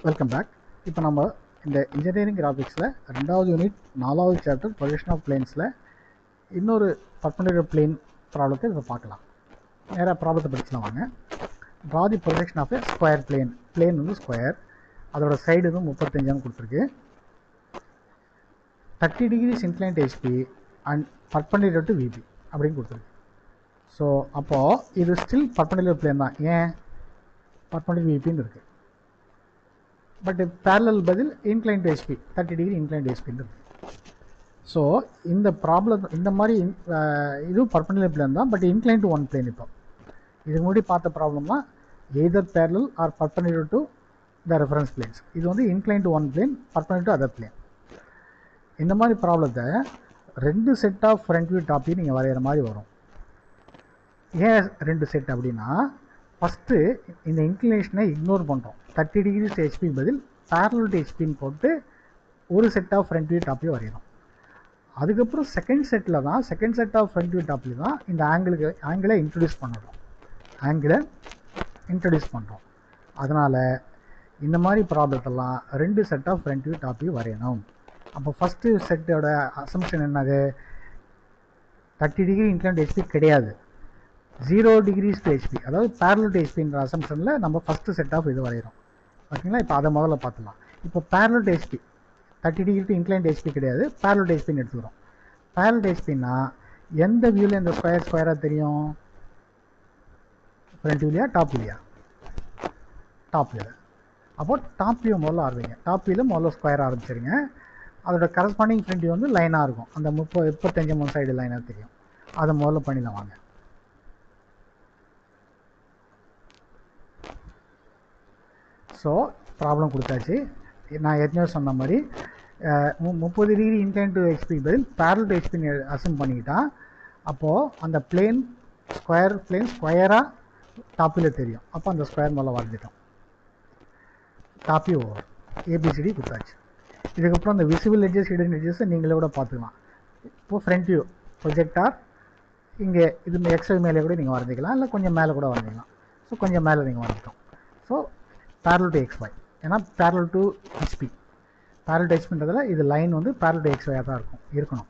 Welcome back. இப்போ நம்ம இந்த இன்ஜினியரிங் கிராஃபிக்ஸில் 2வது யூனிட் 4வது சாப்டர் ப்ரொஜெக்ஷன் ஆஃப் பிளேன்ஸில் இன்னொரு பர்பெண்டிகுலர் பிளேன் ப்ராப்ளத்தை இப்போ பார்க்கலாம். நேராக ப்ராப்ளத்தை படிச்சுலாம் வாங்க. Draw the projection of a square plane வந்து ஸ்கொயர், அதோட சைடு வந்து 35 கொடுத்துருக்கு. 30 degrees inclined to HP and perpendicular to VP அப்படின்னு கொடுத்துருக்கு. ஸோ அப்போது இது ஸ்டில் பர்பெண்டிகுலர் பிளேன் தான். ஏன் பர்பெண்டிகுலர் VPன்னு இருக்குது, பட் பேரலல் பதில் incline to HP 30 degree incline to HPன்னு இருக்குது. ஸோ இந்த ப்ராப்ளம் இந்த மாதிரி இதுவும் பர்பெண்டிகுலர் பிளேன் தான், but incline to one plane. இப்போ இதுக்கு முன்னாடி பார்த்த ப்ராப்ளம்னா either parallel or perpendicular to the reference planes. இது வந்து incline to one plane, perpendicular to other plane. இந்த மாதிரி ப்ராப்ளத்தை 2 set of front view top view நீங்கள் வரைகிற மாதிரி வரும். ஏன் 2 செட் அப்படின்னா, ஃபஸ்ட்டு இந்த இன்க்ளினேஷனை இக்னோர் பண்ணுறோம். 30 டிகிரிஸ் HP பதில் பேரலல் டு HPன்னு போட்டு ஒரு set of front view top view வரையணும். அதுக்கப்புறம் second set of front view top view தான் இந்த ஆங்கிளை இன்ட்ரடியூஸ் பண்ணுறோம். அதனால் இந்த மாதிரி ப்ராப்ளத்தெல்லாம் 2 set of front view top view வரையணும். அப்போ ஃபஸ்ட்டு செட்டோட அசம்ஷன் என்னது? 30 டிகிரி இன்க்ளைன் டு HP கிடையாது, 0 degrees to HP, அதாவது பேரலல் டு HPன்ற அசம்ஷனில் நம்ம ஃபஸ்ட்டு செட் ஆஃப் இது வரைகிறோம். ஓகேங்களா? இப்போ அதை முதல்ல பார்த்துக்கலாம். இப்போ parallel to HP 30 degree to incline to HP கிடையாது, பேரலல் டு HPன்னு எடுத்துக்கிறோம். பேரலல் டு HPன்னா எந்த வியூவில் இந்த ஸ்கொயராக தெரியும்? ஃப்ரண்ட் வியூலையா டாப் வியூலையா? டாப் வியூவில். அப்போ டாப் வியூ முதல்ல ஆரம்பிங்க. டாப் வியூவில் முதல்ல ஸ்கொயர் ஆரம்பிச்சிருங்க. அதோட கரஸ்பாண்டிங் ஃப்ரண்ட் வியூ வந்து லைனாக இருக்கும், அந்த 35 சைடு லைனாக தெரியும். அதை முதல்ல பண்ணிடலாம் வாங்க. ஸோ ப்ராப்ளம் கொடுத்தாச்சு. நான் ஏற்கனவே சொன்ன மாதிரி 30 டிகிரி இன்க்ளைன் டு HP பதில் பேரலல் டு HPன்னு அசம் பண்ணிக்கிட்டா, அப்போது அந்த பிளேன் ஸ்கொயராக டாப்பில் தெரியும். அப்போ அந்த ஸ்கொயர் மேலே வரைஞ்சிட்டோம். டாப்பி ஓவர் ABCD கொடுத்தாச்சு. இதுக்கப்புறம் அந்த விசிபிள் எட்ஜஸ் ஹிடன் எட்ஜஸை நீங்களே கூட பார்த்துக்கலாம். இப்போது ஃப்ரண்ட் வியூ ப்ரொஜெக்டார் இங்கே இது எக்ஸ்ட்ரா மேலே கூட நீங்கள் வரைஞ்சிக்கலாம், இல்லை கொஞ்சம் மேலே கூட வரைஞ்சிக்கலாம். ஸோ கொஞ்சம் மேலே நீங்கள் வரைஞ்சிட்டோம். ஸோ parallel to XY, ஏன்னா parallel to HP பண்ணுறதுல இது லைன் வந்து parallel to XY தான் இருக்கணும்.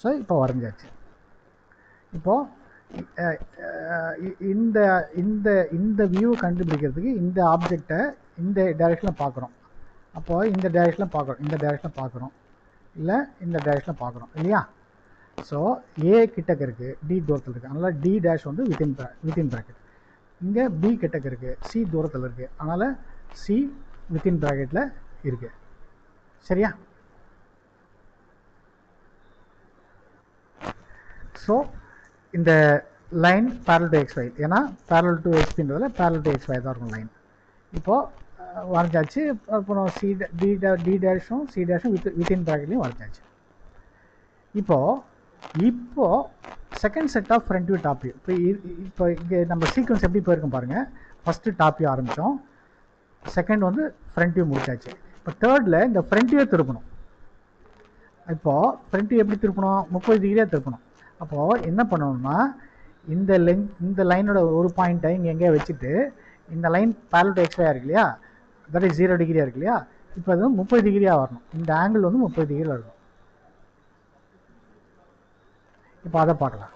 ஸோ இப்போ வரைஞ்சாச்சு. இப்போது இந்த இந்த இந்த வியூ கண்டுபிடிக்கிறதுக்கு இந்த ஆப்ஜெக்டை இந்த டைரெக்ஷனில் பார்க்குறோம். அப்போது இந்த டைரெக்ஷனில் பார்க்குறோம், இல்லை இந்த டைரெக்ஷனில் பார்க்குறோம் இல்லையா? ஸோ A கிட்டக்க இருக்குது, D தூரத்தில் இருக்குது, அதனால் D' வந்து வித்தின் ப்ராக்கெட். இங்கே B கிட்டக்க இருக்குது, C தூரத்தில் இருக்குது, அதனால் C வித்தின் ப்ராக்கெட்டில் இருக்குது. சரியா? ஸோ இந்த லைன் பேரலல் டு XY, ஏன்னா பேரலல் டு HPன்றதில் பேரலல் டு XY தான் இருக்கும் லைன். இப்போது வரைஞ்சாச்சு. அப்புறம் D''ம் C' வித்தின் ப்ராக்கெட்லையும் வரைஞ்சாச்சு. இப்போது second set of front view top view. இப்போ இங்கே நம்ம சீக்வன்ஸ் எப்படி போயிருக்கோம் பாருங்கள். ஃபஸ்ட்டு டாப் வியூ ஆரம்பித்தோம், செகண்ட் வந்து ஃப்ரண்ட் வியூ முடிச்சாச்சு. இப்போ தேர்டில் இந்த ஃப்ரண்ட் வியூ திருப்பணும். இப்போது ஃப்ரண்ட் வியூ எப்படி திருப்பணும்? 30 டிகிரியாக திருப்பணும். அப்போது என்ன பண்ணணும்னா, இந்த லைனோட ஒரு பாயிண்ட்டை இங்கே எங்கேயா வச்சுட்டு, இந்த லைன் பேரலல் டு XY இருக்கு இல்லையா, தட் இஸ் 0 டிகிரியாக இருக்கு இல்லையா, இப்போ அது 30 டிகிரியாக வரணும். இந்த ஆங்கிள் வந்து 30 டிகிரியில் இருக்கும். இப்போ அதை பார்க்கலாம்.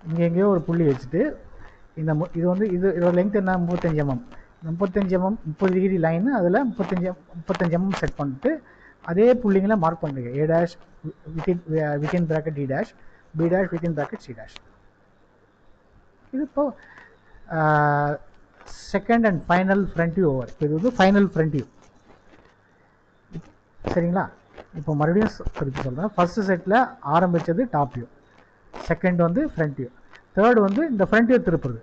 இங்கே எங்கேயோ ஒரு புள்ளி வச்சுட்டு இது வந்து இதோட லென்த் என்ன? 35 mm. 30 டிகிரி லைனு, அதில் 35 mm செட் பண்ணிட்டு அதே புள்ளிங்களை மார்க் பண்ணுங்க. A' within bracket D', B' within bracket C'. இது இப்போ second and final front view over. இது வந்து ஃபைனல் ஃப்ரண்ட் வியூ. சரிங்களா? இப்போ மறுபடியும் திருப்பி சொல்கிறேன். ஃபஸ்ட்டு செட்டில் ஆரம்பித்தது டாப் வியூ, செகண்ட் வந்து ஃப்ரண்ட் வியூ, தேர்டு வந்து இந்த ஃப்ரண்ட் வியூ திருப்புறது,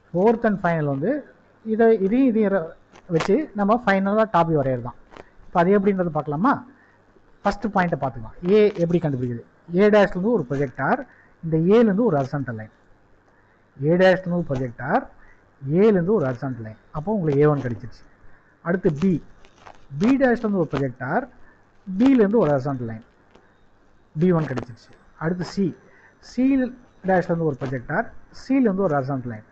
ஃபோர்த் அண்ட் ஃபைனல் வந்து இதையும் வச்சு நம்ம ஃபைனலாக டாப் வியூ வரையிறது தான். இப்போ அது எப்படின்றது பார்க்கலாமா? ஃபஸ்ட்டு பாயிண்ட்டை பார்த்துக்கலாம். A எப்படி கண்டுபிடிக்குது? A''லேருந்து ஒரு ப்ரொஜெக்டார், இந்த Aலேருந்து ஒரு ஹரிசாண்டல் லைன். A''லேருந்து ஒரு ப்ரொஜெக்டார், Aலேருந்து ஒரு ஹரிசாண்டல் லைன். அப்போ உங்களுக்கு A1 கிடைச்சிருச்சு. அடுத்து B''லேருந்து ஒரு ப்ரொஜெக்டார், Bலேருந்து ஒரு ஹரிசாண்டல் லைன், B1 கிடைச்சிருச்சு. அடுத்து C''லேருந்து ஒரு ப்ரொஜெக்டார், Cலேருந்து ஒரு ஹரிசாண்டல் லைன்,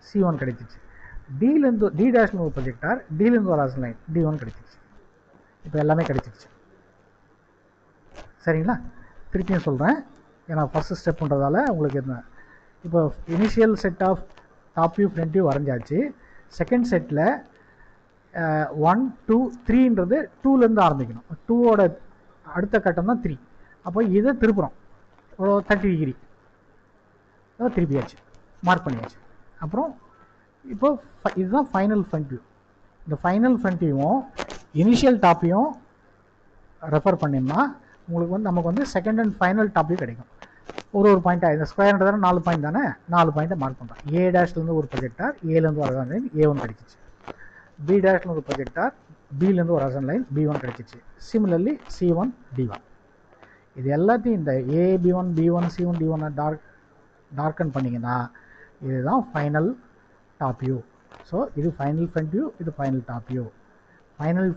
C1 கிடைச்சிச்சு. டிலேருந்து டி டேஷ்னு ஒரு ப்ரொஜெக்டார், டிலேருந்து ஒரு ஹாரிசான்டல் லைன் D1 கிடைச்சிச்சு. இப்போ எல்லாமே கிடைச்சிருச்சு. சரிங்களா? திருப்பியும் சொல்கிறேன், ஏன்னா ஃபஸ்ட்டு ஸ்டெப்புன்றதால உங்களுக்கு என்ன. இப்போ initial set of top view front view வரைஞ்சாச்சு. செகண்ட் செட்டில் 1 2 3ன்றது 2லேருந்து ஆரம்பிக்கணும். 2ஓட அடுத்த கட்டம் தான் 3. அப்போ இதை திருப்புறோம் ஒரு 30 டிகிரி திருப்பியாச்சு, மார்க் பண்ணியாச்சு. அப்புறம் இப்போ இதுதான் ஃபைனல் ஃப்ரண்ட் வியூ. இந்த ஃபைனல் ஃப்ரண்ட் வியூவும் இனிஷியல் டாப்பையும் ரெஃபர் பண்ணிங்கன்னா உங்களுக்கு வந்து நமக்கு வந்து செகண்ட் அண்ட் ஃபைனல் டாப் கிடைக்கும். ஒரு பாயிண்ட்டாக இந்த ஸ்கொயர்ன்றதான 4 பாயிண்ட் தானே, 4 பாயிண்ட்டை மார்க் பண்ணுறோம். ஏ டேஷ்லேருந்து ஒரு ப்ரொஜெக்டார், ஏலேருந்து ஒரு ஹாரிசான்டல் லைன் A1 கிடைச்சிச்சு. பி டேஷ்ல ஒரு ப்ரொஜெக்டார், பிலேருந்து ஒரு ஹாரிசான்டல் லைன் B1 கிடைச்சிச்சு. Similarly C1 D1. இது எல்லாத்தையும் இந்த AB1 B1 C1 D1 darken பண்ணிங்கன்னா இதுதான் ஃபைனல் டாப் வியூ. ஸோ இது ஃபைனல் ஃப்ரண்ட் வியூ, இது final top view. Final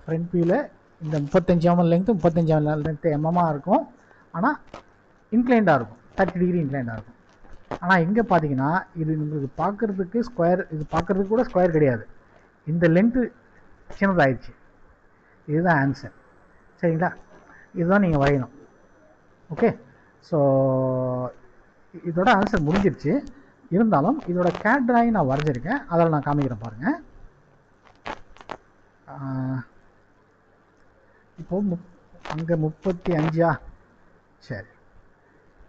front வியூவில் இந்த 35 mm லென்த்து 35 mm லென்த்து எம்எம்மாக இருக்கும். ஆனால் இன்க்ளைண்டாக இருக்கும், 30 டிகிரி இன்க்ளைண்டாக இருக்கும். ஆனால் இங்கே பார்த்தீங்கன்னா இது உங்களுக்கு பார்க்குறதுக்கு ஸ்கொயர், இது பார்க்குறதுக்கு கூட ஸ்கொயர் கிடையாது. இந்த லென்த்து சின்னதாகிடுச்சு. இதுதான் ஆன்சர். சரிங்களா? இதுதான் நீங்கள் வரையணும். ஓகே, ஸோ இதோட ஆன்சர் முடிஞ்சிருச்சு. இருந்தாலும் இதோட கேட் டிராயிங் நான் வரைஞ்சிருக்கேன், அதில் நான் காமிக்கிறேன் பாருங்கள். இப்போது அங்கே 35 சரி,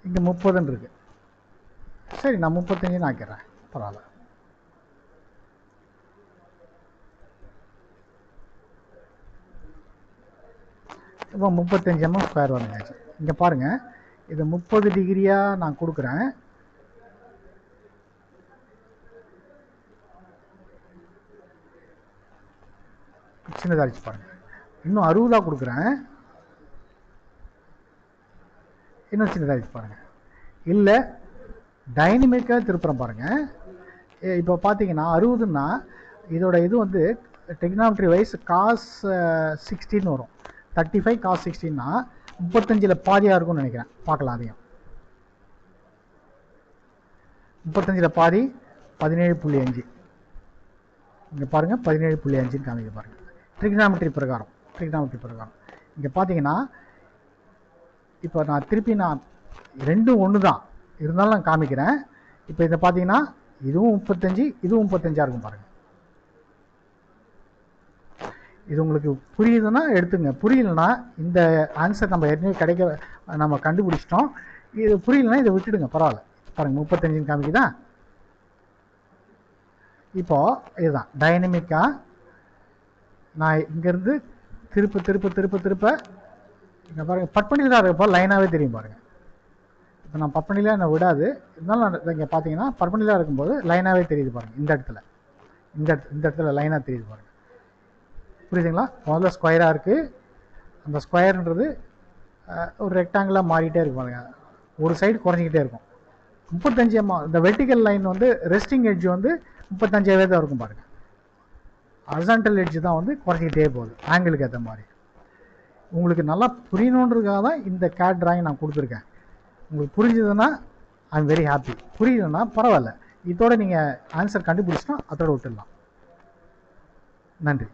இங்கே 30 இருக்கு. சரி, நான் 35 ஆக்கிறேன், பரவாயில்ல. இப்போ 35 mm ஸ்கொயர் வரைஞ்சாச்சு. இங்கே பாருங்கள், இது 30 டிகிரியாக நான் கொடுக்குறேன். சின்னதாக அடிச்சு பாருங்கள். இன்னும் 60 கொடுக்குறேன், இன்னும் சின்னதாக அடிச்சு பாருங்கள். இல்லை டைனமிக்காக திருப்புறம் பாருங்கள். இப்போ பார்த்தீங்கன்னா 60ன்னா இதோட இது வந்து டெக்னாமெட்ரி வைஸ் cos 16 வரும். 35 cos 16னா 35ல் பாதியாக இருக்கும்னு நினைக்கிறேன். பார்க்கலாம் அதையும். 35ல் பாதி 17.5. இங்கே பாருங்கள் 17.5 காமிக்க பாருங்கள். ட்ரிக்னாமெட்ரி பிரகாரம் இங்கே பார்த்தீங்கன்னா இப்போ நான் திருப்பி நான் ரெண்டும் ஒன்று தான் இருந்தாலும் நான் காமிக்கிறேன். இப்போ இதை பார்த்தீங்கன்னா இதுவும் 35, இதுவும் 35 இருக்கும் பாருங்கள். இது உங்களுக்கு புரியுதுன்னா எடுத்துங்க, புரியலன்னா இந்த ஆன்சர் நம்ம ஏற்கனவே நம்ம கண்டுபிடிச்சிட்டோம். இது புரியலன்னா இதை விட்டுடுங்க, பரவாயில்ல. பாருங்கள் 35 காமிக்குதா. இப்போது இதுதான் டைனமிக்காக நான் இங்கேருந்து திருப்ப இங்கே பாருங்கள், பட்பணியில் தான் இருப்போ லைனாகவே தெரியும் பாருங்கள். இப்போ நான் பட்பணியில் என்ன விடாது, இருந்தாலும் நான் இங்கே பார்த்தீங்கன்னா பட்பணியில் இருக்கும்போது லைனாகவே தெரியுது பாருங்கள். இந்த இடத்துல லைனாக தெரியுது பாருங்கள். புரியுதுங்களா? முதல்ல ஸ்கொயராக இருக்குது, அந்த ஸ்கொயர்ன்றது ஒரு ரெக்டாங்கிளாக மாறிட்டே இருக்கு பாருங்கள். ஒரு சைடு குறைஞ்சிக்கிட்டே இருக்கும். 35 mm இந்த வெர்டிக்கல் லைன் வந்து ரெஸ்டிங் எட்ஜ் வந்து 35 தான் இருக்கும் பாருங்கள். ஹாரிசான்டல் எட்ஜ் தான் வந்து குறைஞ்சிக்கிட்டே போகுது ஆங்கிளுக்கு ஏற்ற மாதிரி. உங்களுக்கு நல்லா புரியணுன்றதுக்காக தான் இந்த கேட் டிராயிங் நான் கொடுத்துருக்கேன். உங்களுக்கு புரிஞ்சதுன்னா ஐ எம் வெரி ஹாப்பி. புரியலன்னா பரவாயில்ல, இதோட நீங்கள் ஆன்சர் கண்டுபிடிச்சினா அதோட விட்டுடலாம். நன்றி.